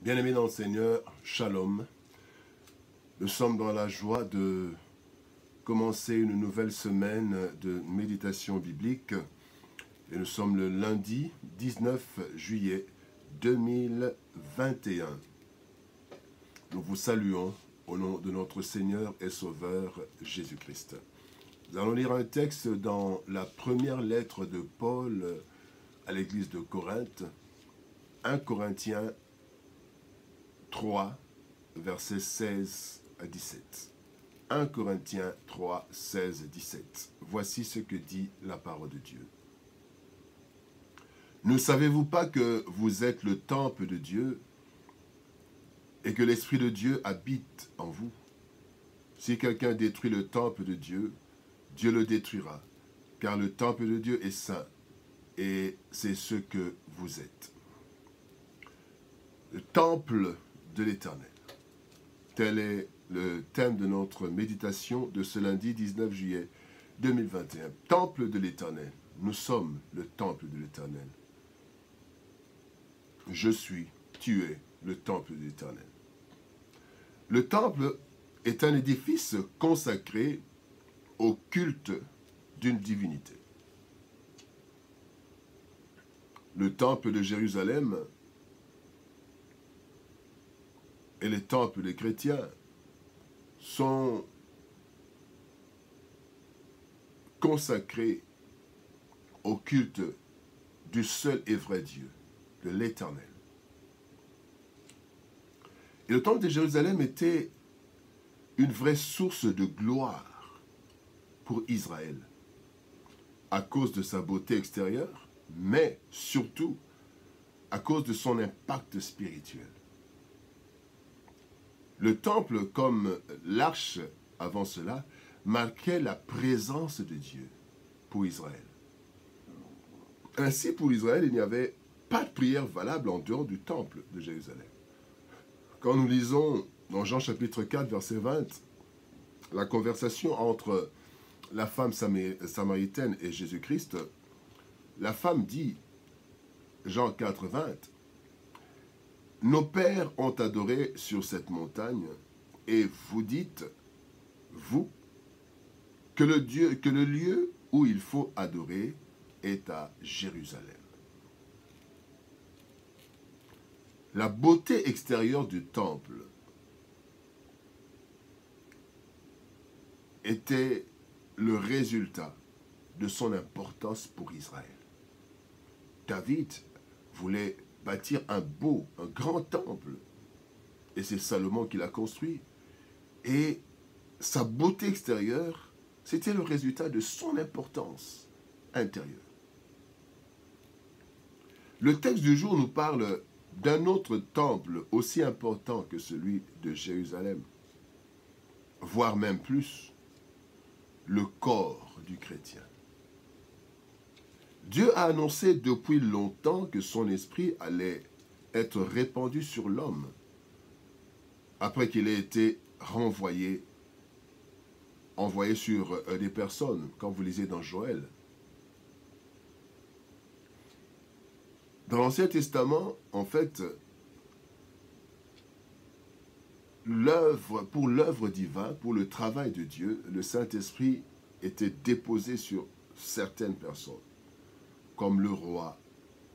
Bien-aimés dans le Seigneur, Shalom. Nous sommes dans la joie de commencer une nouvelle semaine de méditation biblique. Et nous sommes le lundi 19 juillet 2021. Nous vous saluons au nom de notre Seigneur et Sauveur Jésus-Christ. Nous allons lire un texte dans la première lettre de Paul à l'église de Corinthe, 1 Corinthiens 3, versets 16 à 17. 1 Corinthiens 3, 16 et 17. Voici ce que dit la parole de Dieu. Ne savez-vous pas que vous êtes le temple de Dieu et que l'Esprit de Dieu habite en vous? Si quelqu'un détruit le temple de Dieu, Dieu le détruira, car le temple de Dieu est saint, et c'est ce que vous êtes. Le temple de l'Éternel. Tel est le thème de notre méditation de ce lundi 19 juillet 2021. Temple de l'Éternel. Nous sommes le temple de l'Éternel. Je suis, tu es le temple de l'Éternel. Le temple est un édifice consacré au culte d'une divinité. Le temple de Jérusalem et les temples des chrétiens sont consacrés au culte du seul et vrai Dieu, de l'Éternel. Et le temple de Jérusalem était une vraie source de gloire pour Israël, à cause de sa beauté extérieure, mais surtout à cause de son impact spirituel. Le temple, comme l'arche avant cela, marquait la présence de Dieu pour Israël. Ainsi, pour Israël, il n'y avait pas de prière valable en dehors du temple de Jérusalem. Quand nous lisons dans Jean chapitre 4, verset 20, la conversation entre la femme samaritaine et Jésus-Christ, la femme dit, Jean 4, 20, « Nos pères ont adoré sur cette montagne, et vous dites, vous, que le lieu où il faut adorer est à Jérusalem. » La beauté extérieure du temple était le résultat de son importance pour Israël. David voulait bâtir un grand temple. Et c'est Salomon qui l'a construit. Et sa beauté extérieure, c'était le résultat de son importance intérieure. Le texte du jour nous parle d'un autre temple aussi important que celui de Jérusalem, voire même plus, le corps du chrétien. Dieu a annoncé depuis longtemps que son esprit allait être répandu sur l'homme après qu'il ait été envoyé sur des personnes, quand vous lisez dans Joël. Dans l'Ancien Testament, en fait, pour l'œuvre divine, pour le travail de Dieu, le Saint-Esprit était déposé sur certaines personnes, comme le roi,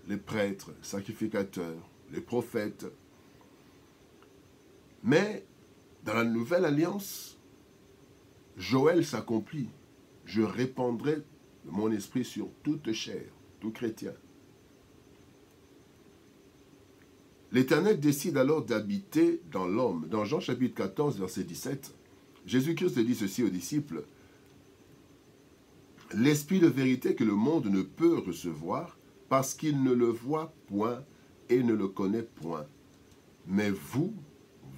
les prêtres, les sacrificateurs, les prophètes. Mais dans la Nouvelle Alliance, Joël s'accomplit. Je répandrai mon esprit sur toute chair, tout chrétien. L'Éternel décide alors d'habiter dans l'homme. Dans Jean chapitre 14, verset 17, Jésus-Christ dit ceci aux disciples, « L'esprit de vérité que le monde ne peut recevoir, parce qu'il ne le voit point et ne le connaît point. Mais vous,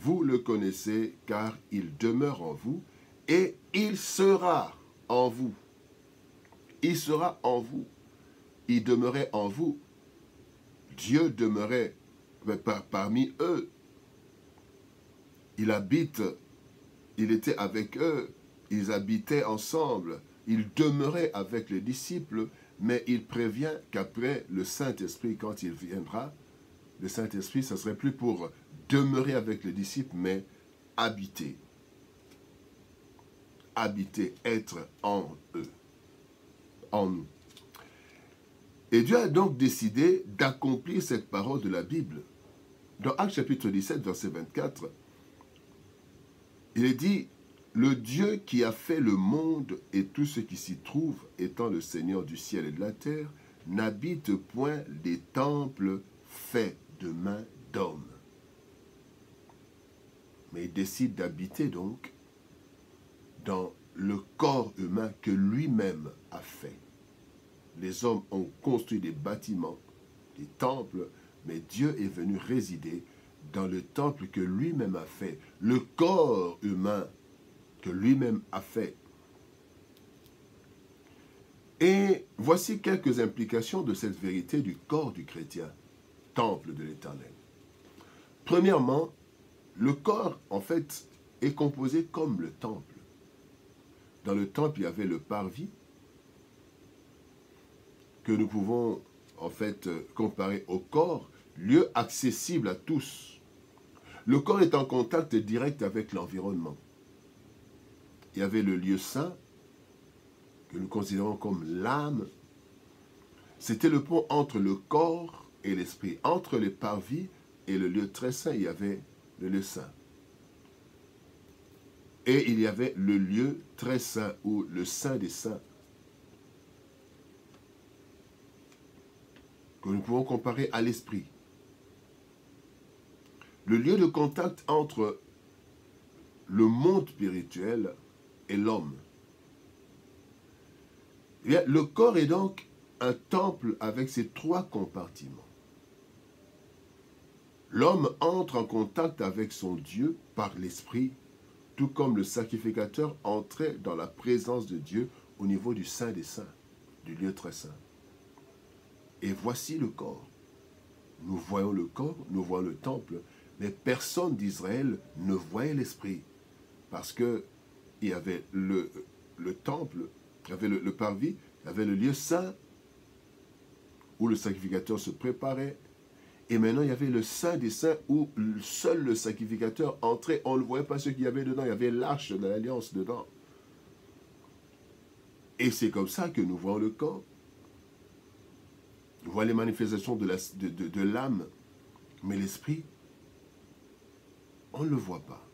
vous le connaissez, car il demeure en vous, et il sera en vous. » Il sera en vous. Il demeurait en vous. Dieu demeurait parmi eux. Il était avec eux, ils habitaient ensemble, il demeurait avec les disciples, mais il prévient qu'après le Saint-Esprit, quand il viendra, le Saint-Esprit, ce ne serait plus pour demeurer avec les disciples, mais habiter. Habiter, être en eux, en nous. Et Dieu a donc décidé d'accomplir cette parole de la Bible. Dans Actes chapitre 17, verset 24, il est dit, « Le Dieu qui a fait le monde et tout ce qui s'y trouve, étant le Seigneur du ciel et de la terre, n'habite point des temples faits de mains d'hommes. » Mais il décide d'habiter donc dans le corps humain que lui-même a fait. Les hommes ont construit des bâtiments, des temples, mais Dieu est venu résider dans le temple que lui-même a fait, le corps humain que lui-même a fait. Et voici quelques implications de cette vérité du corps du chrétien, temple de l'Éternel. Premièrement, le corps, en fait, est composé comme le temple. Dans le temple, il y avait le parvis, que nous pouvons, en fait, comparer au corps, lieu accessible à tous. Le corps est en contact direct avec l'environnement. Il y avait le lieu saint, que nous considérons comme l'âme. C'était le pont entre le corps et l'esprit. Entre les parvis et le lieu très saint, il y avait le lieu saint. Et il y avait le lieu très saint, ou le saint des saints, que nous pouvons comparer à l'esprit. Le lieu de contact entre le monde spirituel et l'homme. Le corps est donc un temple avec ses trois compartiments. L'homme entre en contact avec son Dieu par l'esprit, tout comme le sacrificateur entrait dans la présence de Dieu au niveau du Saint des Saints, du lieu très saint. Et voici le corps. Nous voyons le corps, nous voyons le temple, mais personne d'Israël ne voyait l'esprit. Parce qu'il y avait le temple, il y avait le parvis, il y avait le lieu saint où le sacrificateur se préparait. Et maintenant, il y avait le Saint des Saints où seul le sacrificateur entrait. On ne voyait pas ce qu'il y avait dedans. Il y avait l'arche de l'alliance dedans. Et c'est comme ça que nous voyons le corps. Nous voyons les manifestations de l'âme. Mais l'esprit, on ne le voit pas.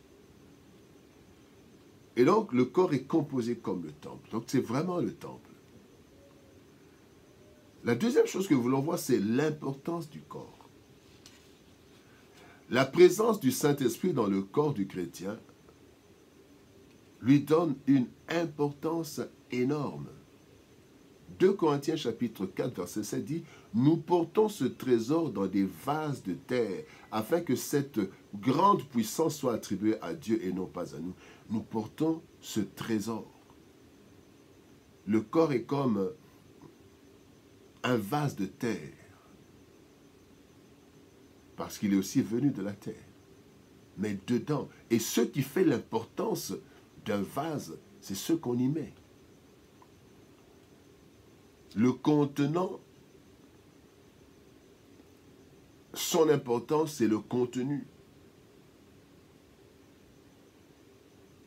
Et donc, le corps est composé comme le temple. Donc, c'est vraiment le temple. La deuxième chose que nous voulons voir, c'est l'importance du corps. La présence du Saint-Esprit dans le corps du chrétien lui donne une importance énorme. 2 Corinthiens chapitre 4, verset 7 dit « Nous portons ce trésor dans des vases de terre, afin que cette grande puissance soit attribuée à Dieu et non pas à nous. » Nous portons ce trésor. Le corps est comme un vase de terre, parce qu'il est aussi venu de la terre. Mais dedans, et ce qui fait l'importance d'un vase, c'est ce qu'on y met. Le contenant, son importance, c'est le contenu.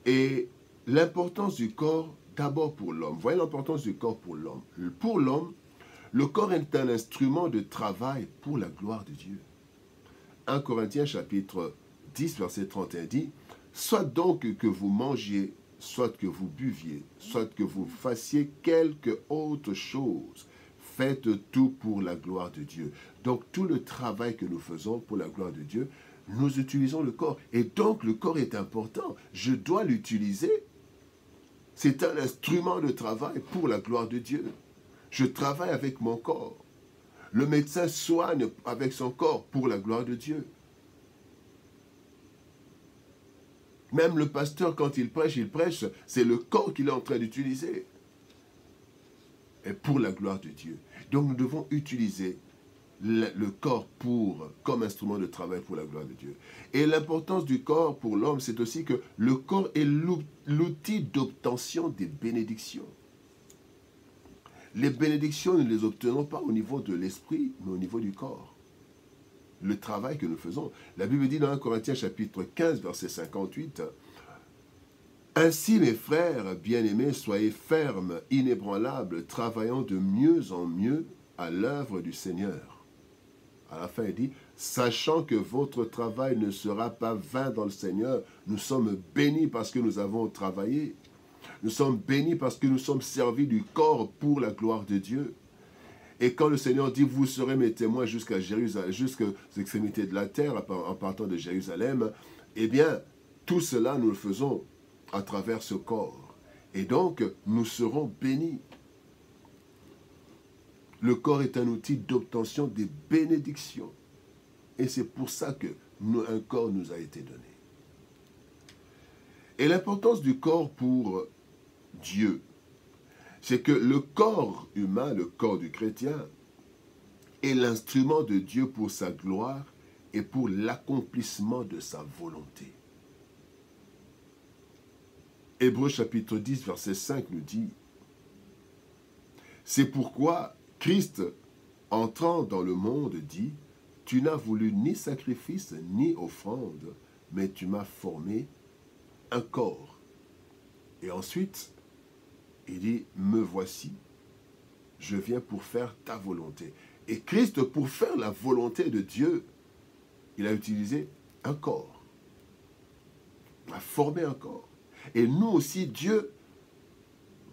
Et l'importance du corps, d'abord pour l'homme. Voyez l'importance du corps pour l'homme. Pour l'homme, le corps est un instrument de travail pour la gloire de Dieu. 1 Corinthiens chapitre 10, verset 31 dit « Soit donc que vous mangiez, soit que vous buviez, soit que vous fassiez quelque autre chose, faites tout pour la gloire de Dieu. » Donc tout le travail que nous faisons pour la gloire de Dieu, nous utilisons le corps. Et donc le corps est important. Je dois l'utiliser. C'est un instrument de travail pour la gloire de Dieu. Je travaille avec mon corps. Le médecin soigne avec son corps pour la gloire de Dieu. Même le pasteur, quand il prêche, c'est le corps qu'il est en train d'utiliser. Et pour la gloire de Dieu. Donc nous devons utiliser le corps comme instrument de travail pour la gloire de Dieu. Et l'importance du corps pour l'homme, c'est aussi que le corps est l'outil d'obtention des bénédictions. Les bénédictions, nous ne les obtenons pas au niveau de l'esprit, mais au niveau du corps. le travail que nous faisons. La Bible dit dans 1 Corinthiens chapitre 15, verset 58, « Ainsi, mes frères bien-aimés, soyez fermes, inébranlables, travaillant de mieux en mieux à l'œuvre du Seigneur. » À la fin, il dit, « Sachant que votre travail ne sera pas vain dans le Seigneur, nous sommes bénis parce que nous avons travaillé. Nous sommes bénis parce que nous sommes servis du corps pour la gloire de Dieu. » Et quand le Seigneur dit, vous serez mes témoins jusqu'à Jérusalem, jusqu'aux extrémités de la terre, en partant de Jérusalem, eh bien, tout cela, nous le faisons à travers ce corps. Et donc, nous serons bénis. Le corps est un outil d'obtention des bénédictions. Et c'est pour ça que un corps nous a été donné. Et l'importance du corps pour Dieu, c'est que le corps humain, le corps du chrétien, est l'instrument de Dieu pour sa gloire et pour l'accomplissement de sa volonté. Hébreux chapitre 10, verset 5 nous dit, « C'est pourquoi Christ, entrant dans le monde, dit, « Tu n'as voulu ni sacrifice ni offrande, mais tu m'as formé un corps. » Et ensuite, il dit, « Me voici, je viens pour faire ta volonté. » Et Christ, pour faire la volonté de Dieu, il a utilisé un corps. Il a formé un corps. Et nous aussi, Dieu,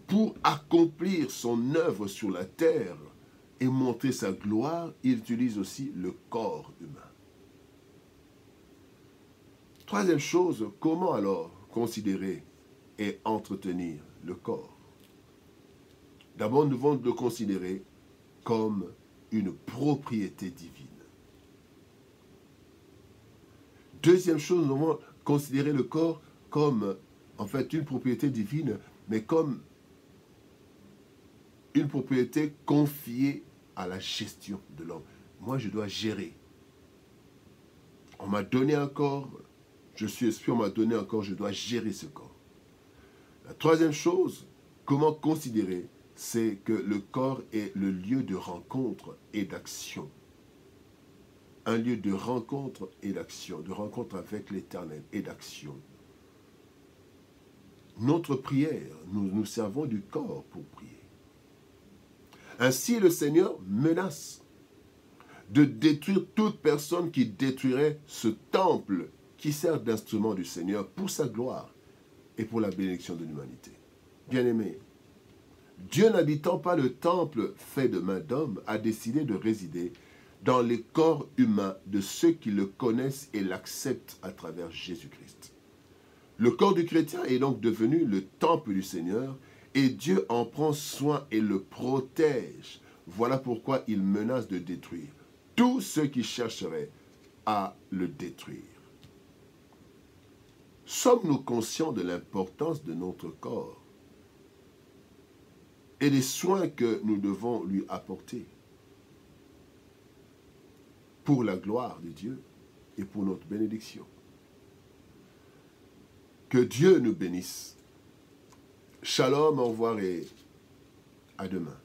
pour accomplir son œuvre sur la terre et montrer sa gloire, il utilise aussi le corps humain. Troisième chose, comment alors considérer et entretenir le corps? D'abord, nous devons le considérer comme une propriété divine. Deuxième chose, nous devons considérer le corps comme, en fait, une propriété divine, mais comme une propriété confiée à la gestion de l'homme. Moi, je dois gérer. On m'a donné un corps, je suis esprit, on m'a donné un corps, je dois gérer ce corps. La troisième chose, comment considérer, c'est que le corps est le lieu de rencontre et d'action. Un lieu de rencontre et d'action, de rencontre avec l'Éternel et d'action. Notre prière, nous servons du corps pour prier. Ainsi, le Seigneur menace de détruire toute personne qui détruirait ce temple qui sert d'instrument du Seigneur pour sa gloire et pour la bénédiction de l'humanité. Bien-aimés, Dieu n'habitant pas le temple fait de main d'homme, a décidé de résider dans les corps humains de ceux qui le connaissent et l'acceptent à travers Jésus-Christ. Le corps du chrétien est donc devenu le temple du Seigneur et Dieu en prend soin et le protège. Voilà pourquoi il menace de détruire tous ceux qui chercheraient à le détruire. Sommes-nous conscients de l'importance de notre corps et des soins que nous devons lui apporter pour la gloire de Dieu et pour notre bénédiction? Que Dieu nous bénisse. Shalom, au revoir et à demain.